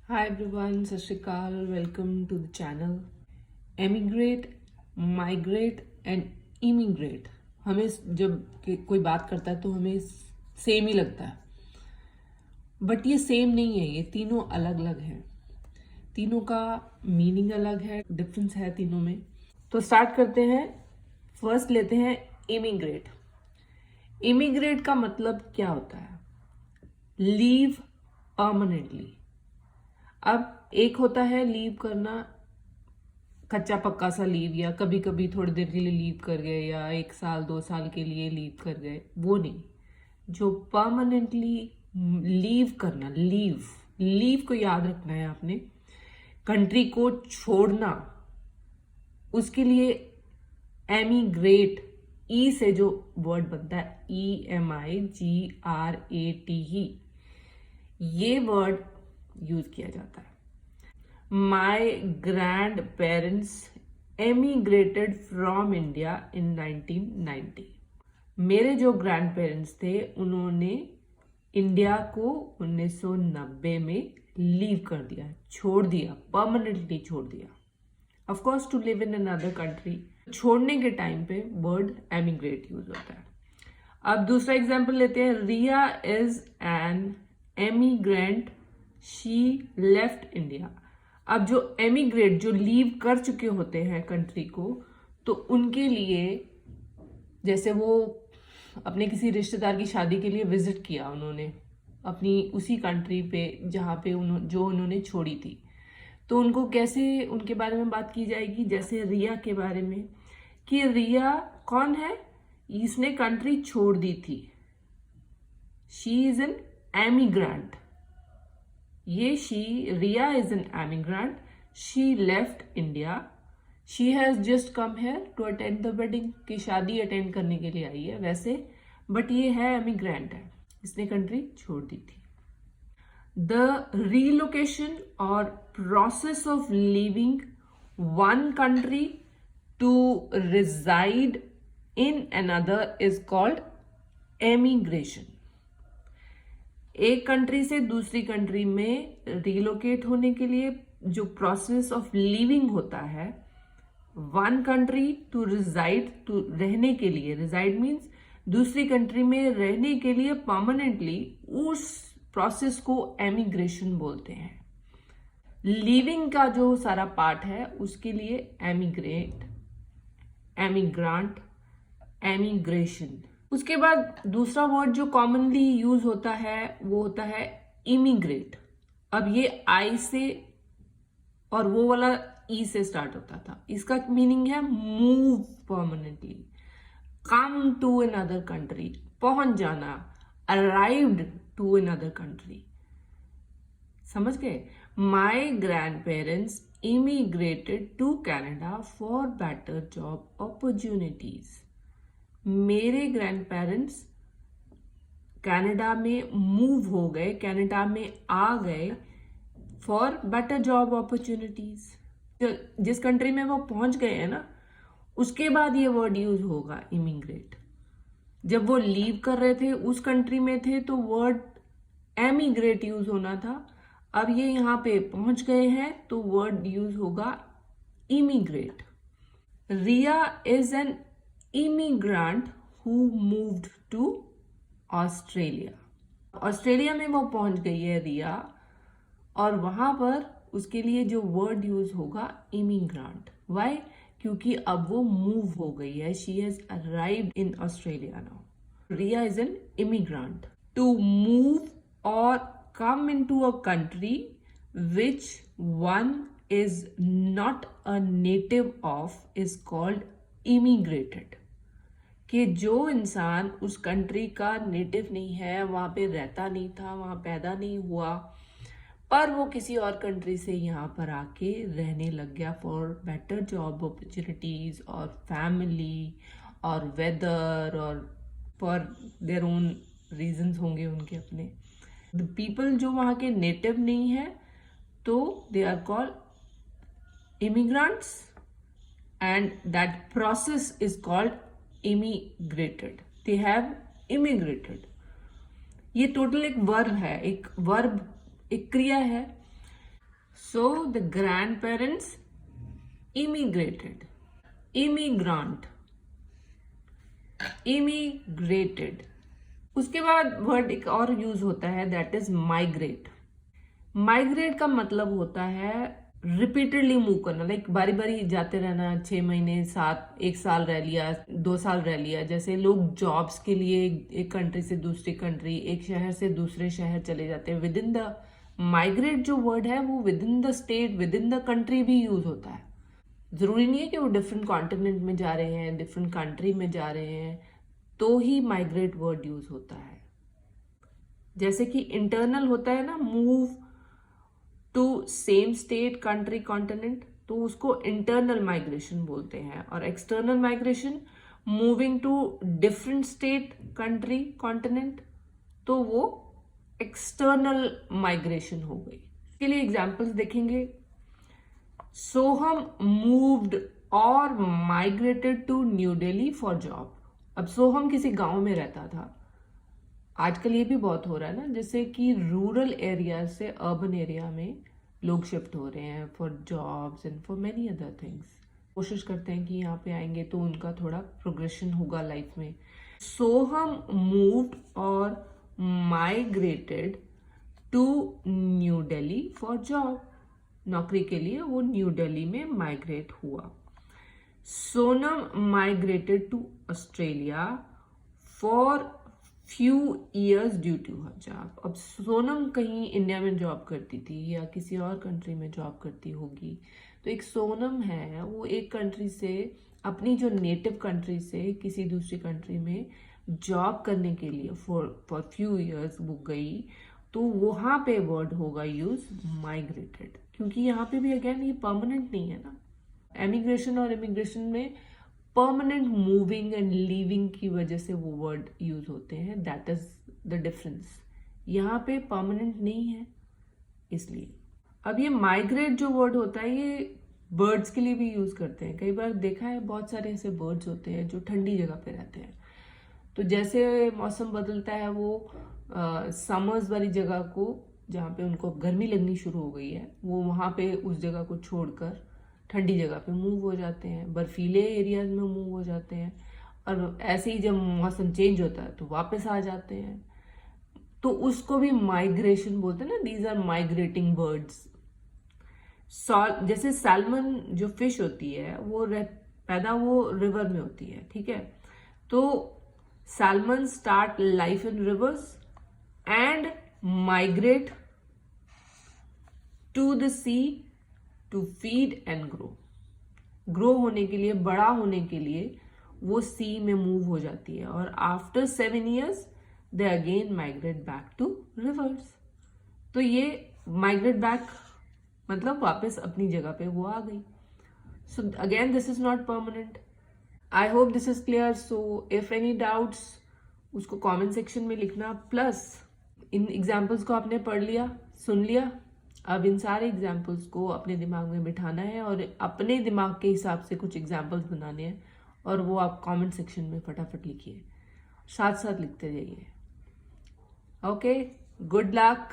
Hi everyone, Sat Shri Akal, welcome to the channel. Emigrate, migrate and immigrate. हमें जब कोई बात करता है तो हमें सेम ही लगता है, बट ये सेम नहीं है। ये तीनों अलग अलग हैं। तीनों का मीनिंग अलग है, डिफरेंस है तीनों में। तो स्टार्ट करते हैं। फर्स्ट लेते हैं इमिग्रेट। इमिग्रेट का मतलब क्या होता है? Leave permanently. अब एक होता है लीव करना, कच्चा पक्का सा लीव, या कभी कभी थोड़ी देर के लिए लीव कर गए, या 1 साल 2 साल के लिए लीव कर गए, वो नहीं। जो परमानेंटली लीव करना, लीव लीव को याद रखना है आपने। कंट्री को छोड़ना, उसके लिए एमिग्रेट, ई से जो वर्ड बनता है EMIGRAT ही, ये वर्ड यूज किया जाता है। My grandparents emigrated from India in 1990. मेरे जो ग्रैंड पेरेंट्स थे उन्होंने इंडिया को 1990 में लीव कर दिया, छोड़ दिया, परमानेंटली छोड़ दिया। Of course to live in another country. छोड़ने के टाइम पे वर्ड एमिग्रेट यूज होता है। अब दूसरा एग्जांपल लेते हैं। Riya is an emigrant, she left India. अब जो एमिग्रेट, जो लीव कर चुके होते हैं कंट्री को, तो उनके लिए, जैसे वो अपने किसी रिश्तेदार की शादी के लिए विजिट किया उन्होंने अपनी उसी कंट्री पे जहाँ पे जो उन्होंने छोड़ी थी, तो उनको कैसे उनके बारे में बात की जाएगी? जैसे रिया के बारे में, कि रिया कौन है? इसने कंट्री छोड़ दी थी। She is an emigrant. ये Riya is an emigrant. She left India. She has just come here to attend the wedding, की शादी अटेंड करने के लिए आई है वैसे, बट ये है एमिग्रेंट है, इसने कंट्री छोड़ दी थी। द रीलोकेशन और process of living one country to reside in another is called emigration. एक कंट्री से दूसरी कंट्री में रिलोकेट होने के लिए जो प्रोसेस ऑफ लिविंग होता है, one country to reside, to रहने के लिए, रिजाइड मीन्स दूसरी कंट्री में रहने के लिए परमानेंटली, उस प्रोसेस को एमिग्रेशन बोलते हैं। लिविंग का जो सारा पार्ट है उसके लिए एमिग्रेट, एमिग्रांट, एमिग्रेशन। उसके बाद दूसरा वर्ड जो कॉमनली यूज होता है वो होता है इमिग्रेट। अब ये आई से और वो वाला ई से स्टार्ट होता था। इसका मीनिंग है move permanently, come to an other country, पहुंच जाना, arrived to an other country. समझ गए? My grand parents immigrated to Canada for better job opportunities. मेरे ग्रैंड पेरेंट्स कनाडा में मूव हो गए, कनाडा में आ गए फॉर बेटर जॉब अपॉर्चुनिटीज। जिस कंट्री में वो पहुंच गए हैं ना, उसके बाद ये वर्ड यूज होगा इमिग्रेट। जब वो लीव कर रहे थे, उस कंट्री में थे, तो वर्ड एमिग्रेट यूज होना था। अब ये यहाँ पे पहुंच गए हैं तो वर्ड यूज होगा immigrate. Riya is an immigrant who moved to Australia. Australia में वो पहुंच गई है रिया, और वहां पर उसके लिए जो वर्ड यूज होगा इमिग्रांट। वाई? क्योंकि अब वो मूव हो गई है, she has arrived in Australia now. Riya is an immigrant. To move और come in to a country which one is not a native of is called immigrated. कि जो इंसान उस कंट्री का नेटिव नहीं है, वहां पे रहता नहीं था, वहां पैदा नहीं हुआ, पर वो किसी और कंट्री से यहाँ पर आके रहने लग गया फॉर बेटर जॉब अपॉर्चुनिटीज और फैमिली और वेदर, और फॉर देयर ओन रीजंस होंगे उनके अपने। द पीपल जो वहाँ के नेटिव नहीं है, तो they are called immigrants, and that process is called immigrated. They have immigrated. ये टोटल एक वर्ब है, एक वर्ब, एक क्रिया है। So the grandparents immigrated, immigrant, immigrated. उसके बाद वर्ड एक और यूज होता है, दैट इज माइग्रेट. माइग्रेट का मतलब होता है रिपीटेडली मूव करना, लाइक बारी बारी जाते रहना, 6 महीने, 1 साल रह लिया, 2 साल रह लिया. जैसे लोग जॉब्स के लिए एक कंट्री से दूसरी कंट्री, एक शहर से दूसरे शहर चले जाते हैं. विद इन द माइग्रेट जो वर्ड है वो with in the state, with in the country भी यूज होता है. जरूरी नहीं है कि वो डिफरेंट कॉन्टिनेंट में जा रहे हैं, डिफरेंट कंट्री में जा रहे हैं तो ही माइग्रेट वर्ड यूज होता है. जैसे कि इंटरनल होता है ना, move to same state, country, continent, तो उसको इंटरनल माइग्रेशन बोलते हैं. और external migration moving to different state, country, continent, तो वो एक्सटर्नल माइग्रेशन हो गई. इसके लिए एग्जांपल्स देखेंगे. सोहम मूव्ड और migrated to New Delhi for job. अब सोहम किसी गांव में रहता था. आजकल ये भी बहुत हो रहा है ना, जैसे कि रूरल एरिया से अर्बन एरिया में लोग शिफ्ट हो रहे हैं for jobs and for many other things. कोशिश करते हैं कि यहाँ पे आएंगे तो उनका थोड़ा प्रोग्रेशन होगा लाइफ में. सोहम मूव्ड और migrated to New Delhi for job. नौकरी के लिए वो न्यू दिल्ली में माइग्रेट हुआ. Sonam migrated to Australia for few years due to her job. अब सोनम कहीं इंडिया में जॉब करती थी या किसी और कंट्री में जॉब करती होगी, तो एक सोनम है वो एक कंट्री से, अपनी जो नेटिव कंट्री से किसी दूसरी कंट्री में जॉब करने के लिए फॉर फ्यू ईयर्स वो गई, तो वहां पे वर्ड होगा यूज माइग्रेटेड. क्योंकि यहाँ पे भी अगेन ये परमानेंट नहीं है ना. एमिग्रेशन और इमिग्रेशन में परमानेंट मूविंग एंड लीविंग की वजह से वो वर्ड यूज होते हैं. That is the difference. यहाँ पे परमानेंट नहीं है इसलिए. अब ये माइग्रेट जो वर्ड होता है ये बर्ड्स के लिए भी यूज करते हैं. कई बार देखा है बहुत सारे ऐसे बर्ड्स होते हैं जो ठंडी जगह पे रहते हैं. तो जैसे मौसम बदलता है वो समर्स वाली जगह को, जहाँ पे उनको गर्मी लगनी शुरू हो गई है, वो वहाँ पे उस जगह को छोड़कर ठंडी जगह पे मूव हो जाते हैं, बर्फीले एरियाज में मूव हो जाते हैं. और ऐसे ही जब मौसम चेंज होता है तो वापस आ जाते हैं. तो उसको भी माइग्रेशन बोलते हैं ना. These are migrating birds. जैसे सैल्मन जो फिश होती है वो पैदा वो रिवर में होती है, ठीक है. तो salmon start life in rivers and migrate to the sea to feed and grow होने के लिए, बड़ा होने के लिए वो सी में मूव हो जाती है. और after 7 years they again migrate back to rivers. तो ये माइग्रेट बैक मतलब वापस अपनी जगह पे वो आ गई. So again this is not permanent. I hope this is clear. So if any doubts उसको कमेंट सेक्शन में लिखना. प्लस इन एग्जाम्पल्स को आपने पढ़ लिया, सुन लिया. अब इन सारे एग्जाम्पल्स को अपने दिमाग में बिठाना है और अपने दिमाग के हिसाब से कुछ एग्जाम्पल्स बनाने हैं और वो आप कमेंट सेक्शन में फटाफट लिखिए, साथ साथ लिखते जाइए. Okay, good luck.